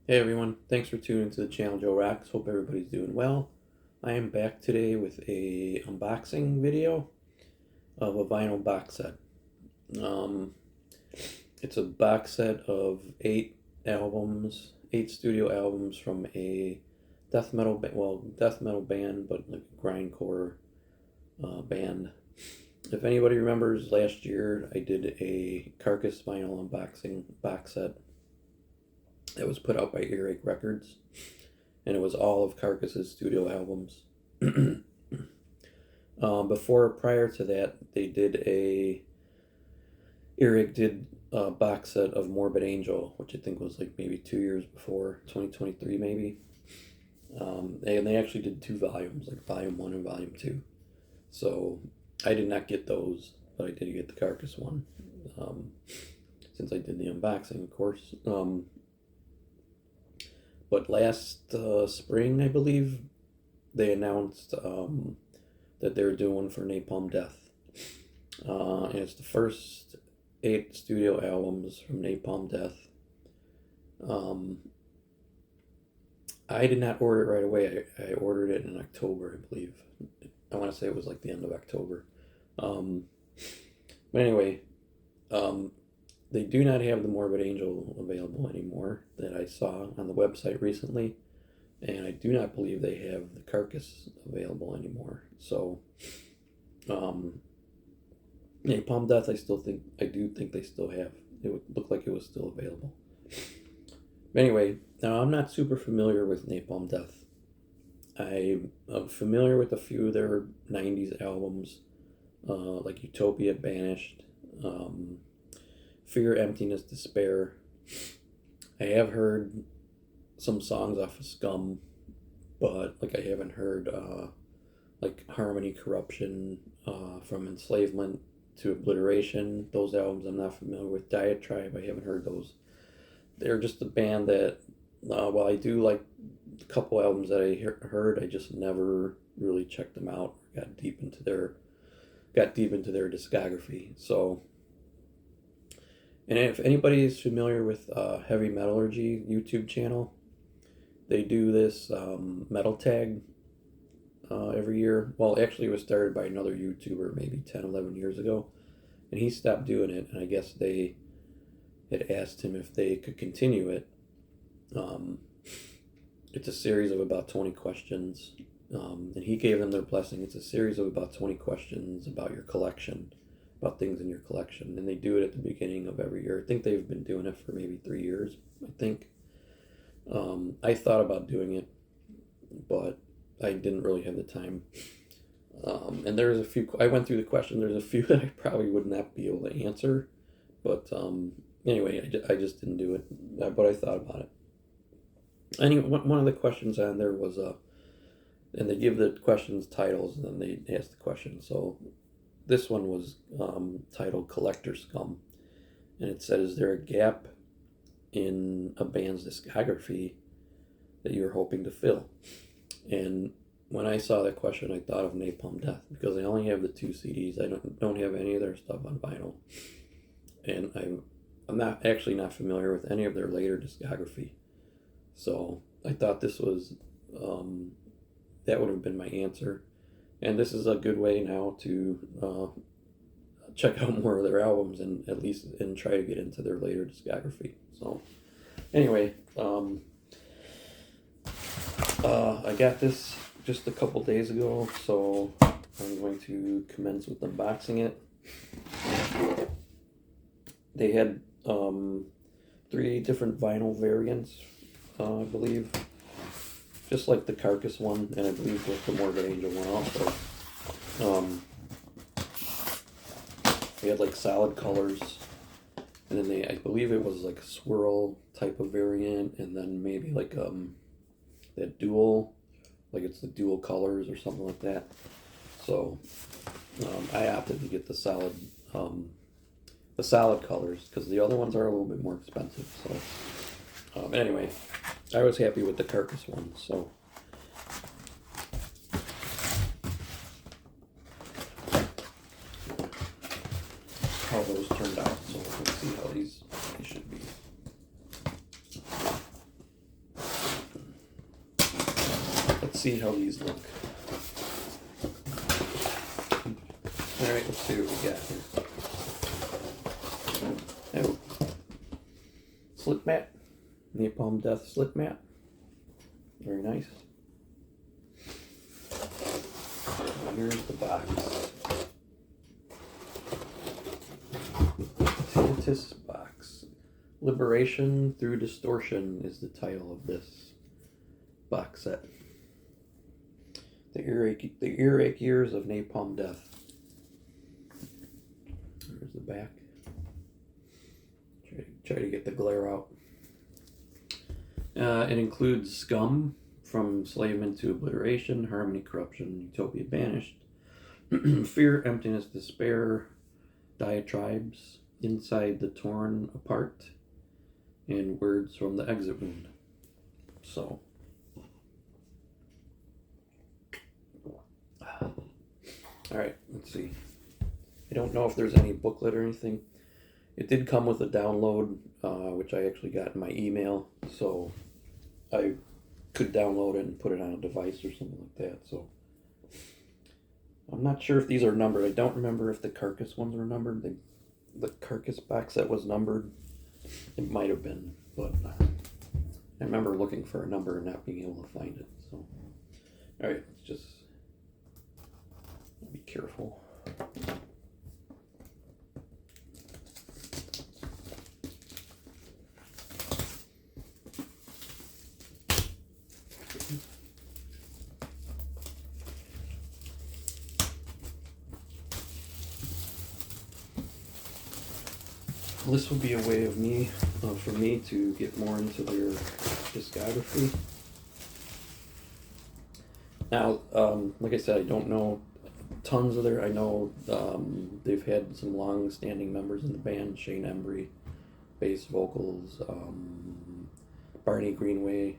Hey everyone, thanks for tuning to the channel Joe Rocks. Hope everybody's doing well. I am back today with a unboxing video of a vinyl box set. Um, it's a box set of 8 studio albums from a death metal band, but like a grindcore band. If anybody remembers, last year I did a Carcass vinyl unboxing box set that was put out by Earache Records, and it was all of Carcass's studio albums. Prior to that, Earache did a box set of Morbid Angel, which I think was like maybe 2 years before, 2023 maybe. And they actually did 2 volumes, like volume 1 and volume 2. So I did not get those, but I did get the Carcass one, since I did the unboxing, of course. But last spring, I believe, they announced that they were doing one for Napalm Death. And it's the first 8 studio albums from Napalm Death. I did not order it right away. I ordered it in October, I believe. I want to say it was like the end of October. But anyway, they do not have the Morbid Angel available anymore that I saw on the website recently. And I do not believe they have the Carcass available anymore. So, Napalm Death, I do think they still have. It would look like it was still available. Anyway, now I'm not super familiar with Napalm Death. I'm familiar with a few of their 90s albums, like Utopia, Banished, Fear, Emptiness, Despair. I have heard some songs off of Scum, but like I haven't heard like Harmony, Corruption, From Enslavement to Obliteration. Those albums I'm not familiar with. Diatribe, I haven't heard those. They're just a band that, while I do like a couple albums that I heard, I just never really checked them out. Got deep into their discography. So, and if anybody is familiar with Heavy Metallurgy YouTube channel, they do this metal tag every year. Well, actually, it was started by another YouTuber maybe 10, 11 years ago, and he stopped doing it, and I guess they had asked him if they could continue it. It's a series of about 20 questions, and he gave them their blessing. It's a series of about 20 questions about your collection, about things in your collection, and they do it at the beginning of every year. I think they've been doing it for maybe 3 years, I think. I thought about doing it, but I didn't really have the time. And there's a few, I went through the question, there's a few that I probably would not be able to answer, but anyway, I just didn't do it, but I thought about it. Anyway, one of the questions on there was, and they give the questions titles, and then they ask the question. So this one was titled Collector Scum, and it said, is there a gap in a band's discography that you're hoping to fill? And when I saw that question, I thought of Napalm Death, because I only have the 2 CDs. I don't have any of their stuff on vinyl, and I'm not familiar with any of their later discography. So I thought this was that would have been my answer, and this is a good way now to check out more of their albums and at least try to get into their later discography. So anyway, I got this just a couple days ago, so I'm going to commence with unboxing it. They had 3 different vinyl variants, I believe, just like the Carcass one, and I believe with the Morbid Angel one also. They had like solid colors, and then I believe it was like a swirl type of variant, and then maybe like that dual, like it's the dual colors or something like that. So I opted to get the solid colors, because the other ones are a little bit more expensive. So anyway, I was happy with the Carcass one. So how those turned out. So let's see how these should be. Let's see how these look. Alright, let's see what we got here. Oh. Slip mat. Napalm Death slip mat. Very nice. And here's the box. Tinnitus box. Liberation Through Distortion is the title of this box set. The earache years of Napalm Death. There's the back. Try to get the glare out. It includes Scum, From Enslavement to Obliteration, Harmony, Corruption, Utopia Banished, Fear, Emptiness, Despair, Diatribes, Inside the Torn Apart, and Words from the Exit Wound. So, alright, let's see. I don't know if there's any booklet or anything. It did come with a download, which I actually got in my email, so I could download it and put it on a device or something like that. So I'm not sure if these are numbered. I don't remember if the Carcass ones were numbered. The Carcass box set was numbered. It might have been, but I remember looking for a number and not being able to find it. So, all right, let's just be careful. This will be a way of for me to get more into their discography. Now, like I said, I don't know tons of their. I know they've had some long-standing members in the band: Shane Embry, bass vocals, Barney Greenway,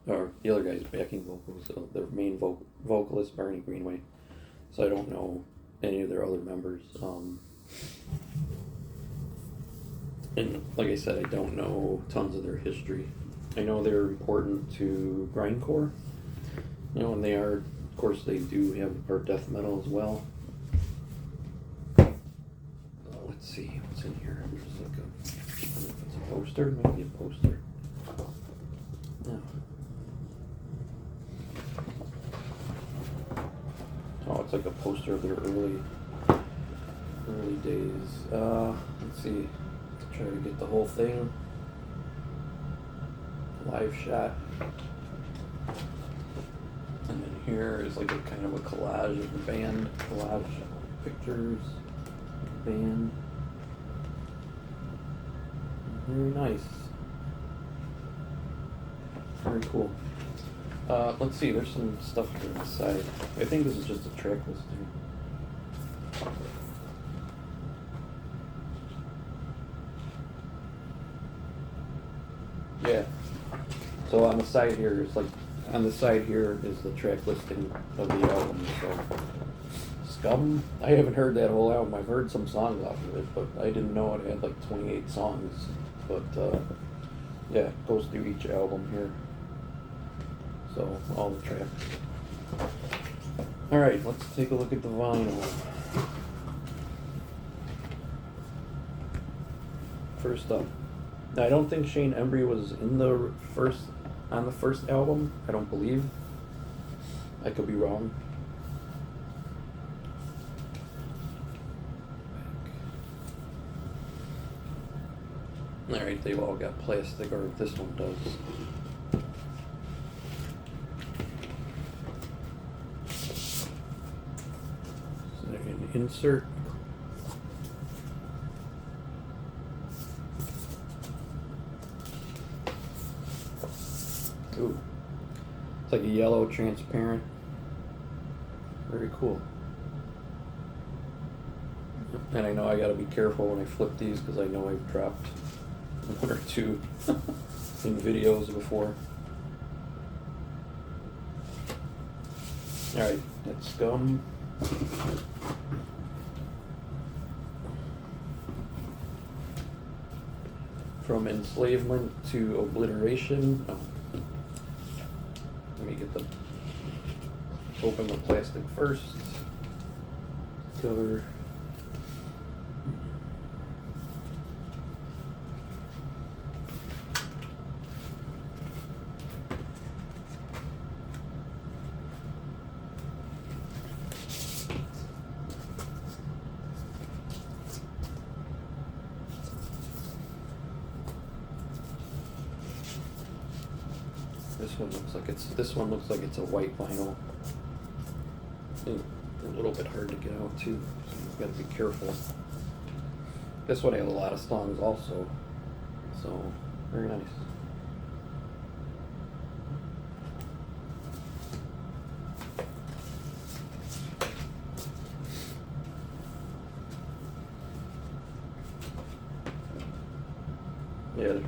or the other guy's backing vocals. Their main vocalist, Barney Greenway. So I don't know any of their other members. And like I said, I don't know tons of their history. I know they're important to grindcore, and they are, of course, they do have our death metal as well. Let's see what's in here. There's like I don't know if it's a poster, maybe a poster. No. Oh, it's like a poster of their early days. Let's see. Try to get the whole thing. Live shot. And then here is like a kind of a collage of the band. Collage pictures. Band. Very nice. Very cool. Let's see, there's some stuff here on the side. I think this is just a track listing. Yeah. So on the side here is the track listing of the album. So Scum, I haven't heard that whole album. I've heard some songs off of it, but I didn't know it had like 28 songs. But yeah, it goes through each album here. So all the tracks. All right, let's take a look at the vinyl. First up. Now, I don't think Shane Embry was on the first album. I don't believe. I could be wrong. Alright, they've all got plastic, or this one does. So an insert. Ooh. It's like a yellow transparent. Very cool. And I know I gotta be careful when I flip these because I know I've dropped one or two in videos before. Alright, that's Scum. From Enslavement to Obliteration. Oh. Let me get the open the plastic first. Cover. This one looks like it's a white vinyl. Ooh, a little bit hard to get out too, so you've got to be careful. This one has a lot of songs also, so very nice. Yeah, there's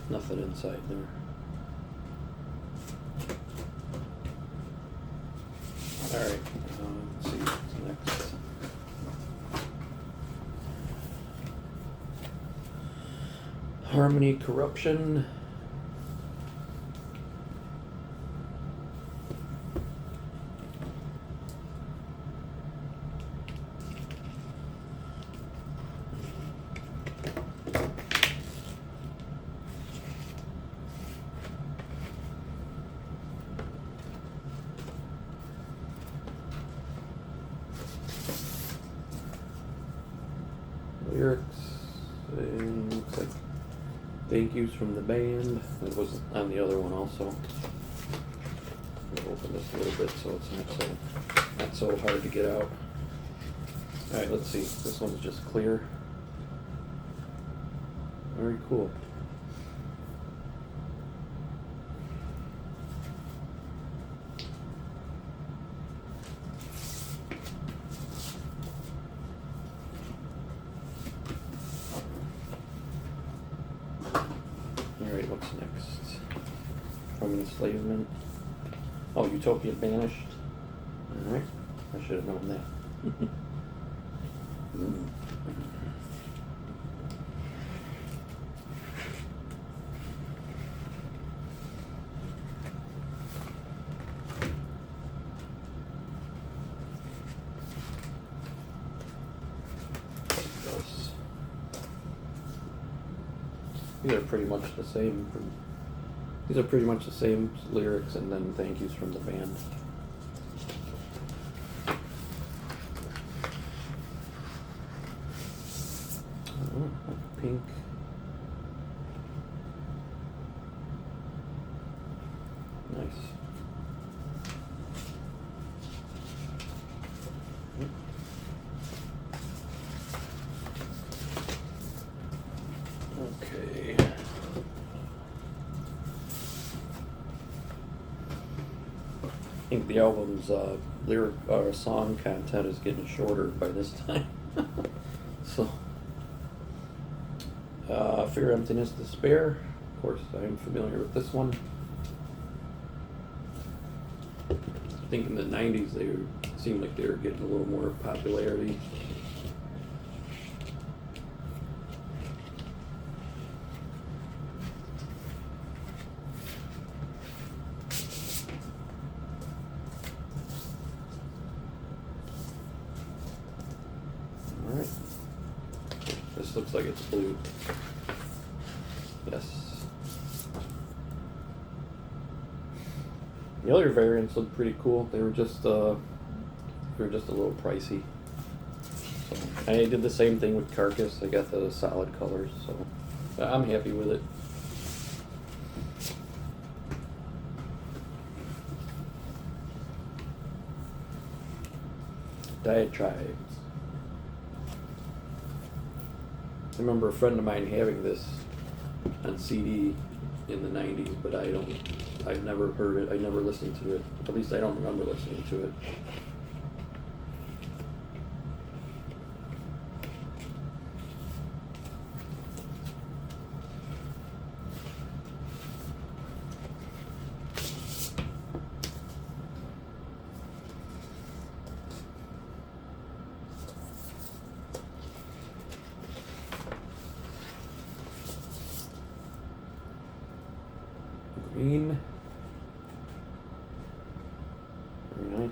nothing inside there. Alright, let's see what's next. Harmony Corruption. Lyrics, and looks like thank yous from the band. It was on the other one also. We'll open this a little bit so it's not so hard to get out. Alright, let's see. This one's just clear. Very cool. Alright, what's next? From Enslavement. Oh, Utopia Banished. Alright, I should have known that. These are pretty much the same. These are pretty much the same lyrics and then thank yous from the band. Oh, like pink. Nice. Okay. I think the album's lyric song content is getting shorter by this time. So, Fear, Emptiness, Despair. Of course, I am familiar with this one. I think in the 90s they seemed like they were getting a little more popularity. Alright. This looks like it's blue. Yes. The other variants look pretty cool. They were just a little pricey. So I did the same thing with Carcass. I got the solid colors, so I'm happy with it. Diatribes. I remember a friend of mine having this on CD in the 90s, but I've never heard it. I never listened to it. At least I don't remember listening to it. Green. Very nice.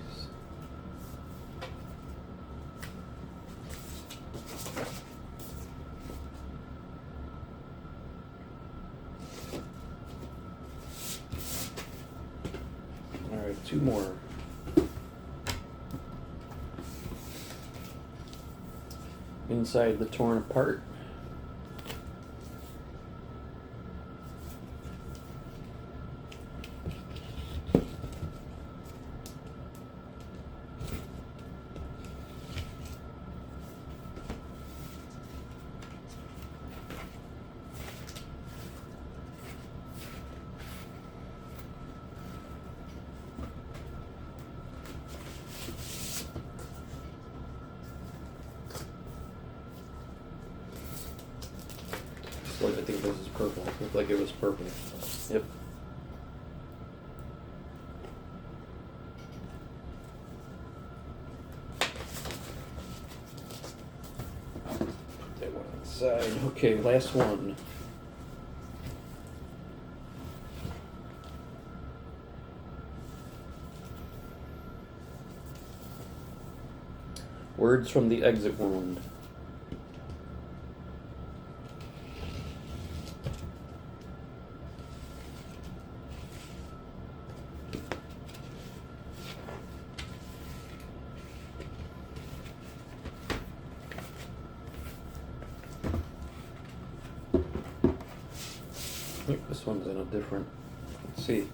Alright, two more. Inside the Torn Apart. I think this is purple. Looked like it was purple. Yep. Put that one on the side. Okay, last one. Words from the Exit Wound. This one's in a different, let's see.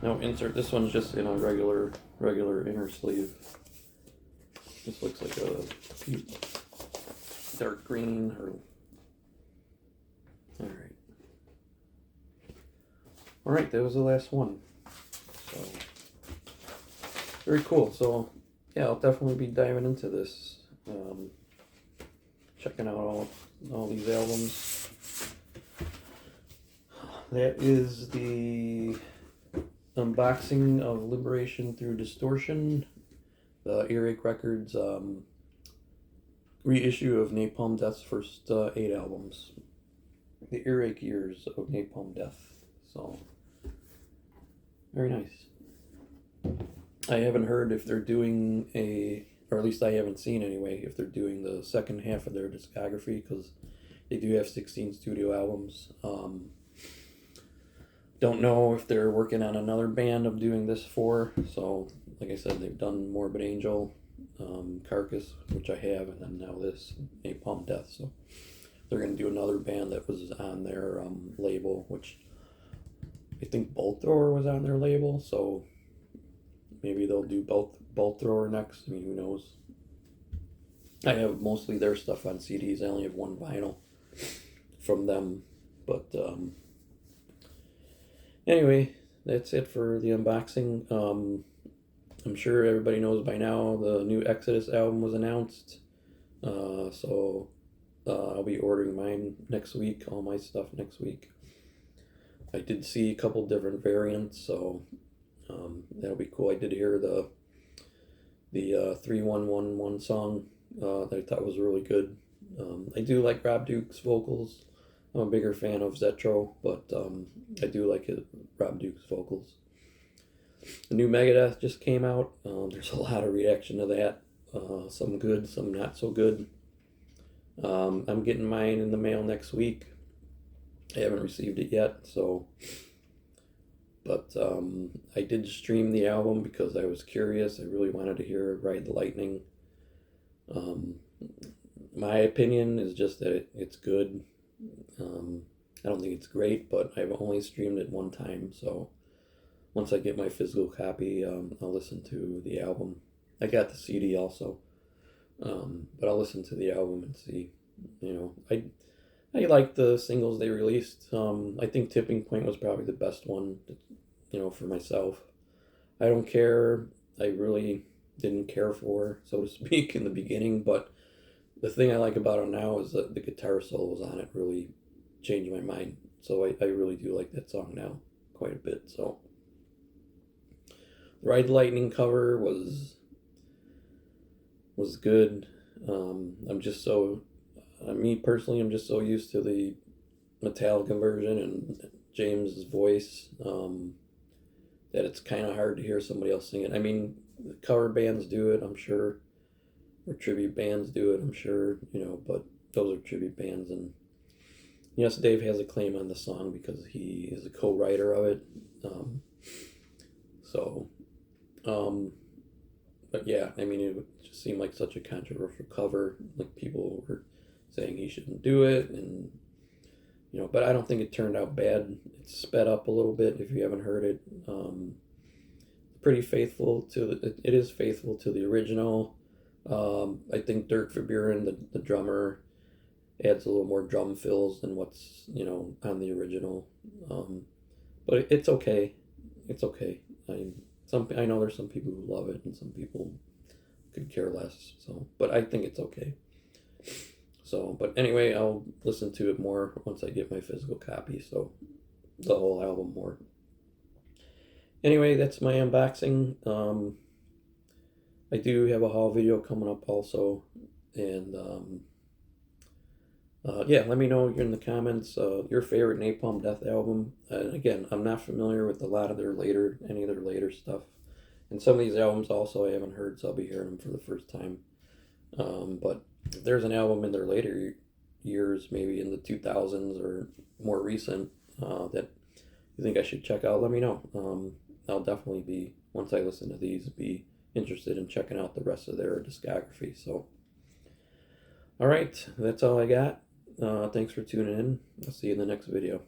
No, insert, this one's just in a regular inner sleeve. This looks like a dark green or, alright, that was the last one. So, very cool. So, yeah, I'll definitely be diving into this, checking out all these albums. That is the unboxing of Liberation Through Distortion, the Earache Records reissue of Napalm Death's first 8 albums. The Earache Years of Napalm Death. So, very nice. I haven't heard if they're doing or at least I haven't seen anyway, if they're doing the second half of their discography, because they do have 16 studio albums. Don't know if they're working on another band of doing this for. So, like I said, they've done Morbid Angel, Carcass, which I have, and then now this, Napalm Death. So, they're going to do another band that was on their label, which I think Bolt Thrower was on their label. So, maybe they'll do Bolt Thrower next. I mean, who knows? I have mostly their stuff on CDs. I only have one vinyl from them. But, anyway, that's it for the unboxing. I'm sure everybody knows by now the new Exodus album was announced. So I'll be ordering mine next week, all my stuff next week. I did see a couple different variants, so that'll be cool. I did hear the 3111 song that I thought was really good. I do like Rob Duke's vocals. I'm a bigger fan of Zetro, but I do like Rob Duke's vocals. The new Megadeth just came out. There's a lot of reaction to that. Some good, some not so good. I'm getting mine in the mail next week. I haven't received it yet, so. But I did stream the album because I was curious. I really wanted to hear Ride the Lightning. My opinion is just that it's good. I don't think it's great, but I've only streamed it one time, so once I get my physical copy, I'll listen to the album. I got the CD also, but I'll listen to the album and see. I like the singles they released. I think Tipping Point was probably the best one, for myself. I don't care. I really didn't care for, so to speak, in the beginning, but the thing I like about it now is that the guitar solos on it really changed my mind. So I really do like that song now quite a bit. So the Ride the Lightning cover was good. I'm just so, me personally, I'm just so used to the Metallica version and James's voice. that it's kind of hard to hear somebody else sing it. I mean, cover bands do it, I'm sure, or tribute bands do it, I'm sure, but those are tribute bands. And yes, Dave has a claim on the song because he is a co-writer of it. So, but yeah, I mean, it just seemed like such a controversial cover. Like, people were saying he shouldn't do it, and but I don't think it turned out bad. It's sped up a little bit if you haven't heard it. Pretty faithful to it is faithful to the original. I think Dirk Verbeuren, the drummer, adds a little more drum fills than what's on the original. But it's okay. It's okay. I know there's some people who love it and some people could care less. So, but I think it's okay. So, but anyway, I'll listen to it more once I get my physical copy. So, the whole album more. Anyway, that's my unboxing. I do have a haul video coming up also, and yeah, let me know in the comments your favorite Napalm Death album. And again, I'm not familiar with any of their later stuff, and some of these albums also I haven't heard, so I'll be hearing them for the first time. But if there's an album in their later years, maybe in the 2000s or more recent, that you think I should check out, let me know. I'll definitely be, once I listen to these, be interested in checking out the rest of their discography. So, all right, that's all I got. Thanks for tuning in. I'll see you in the next video.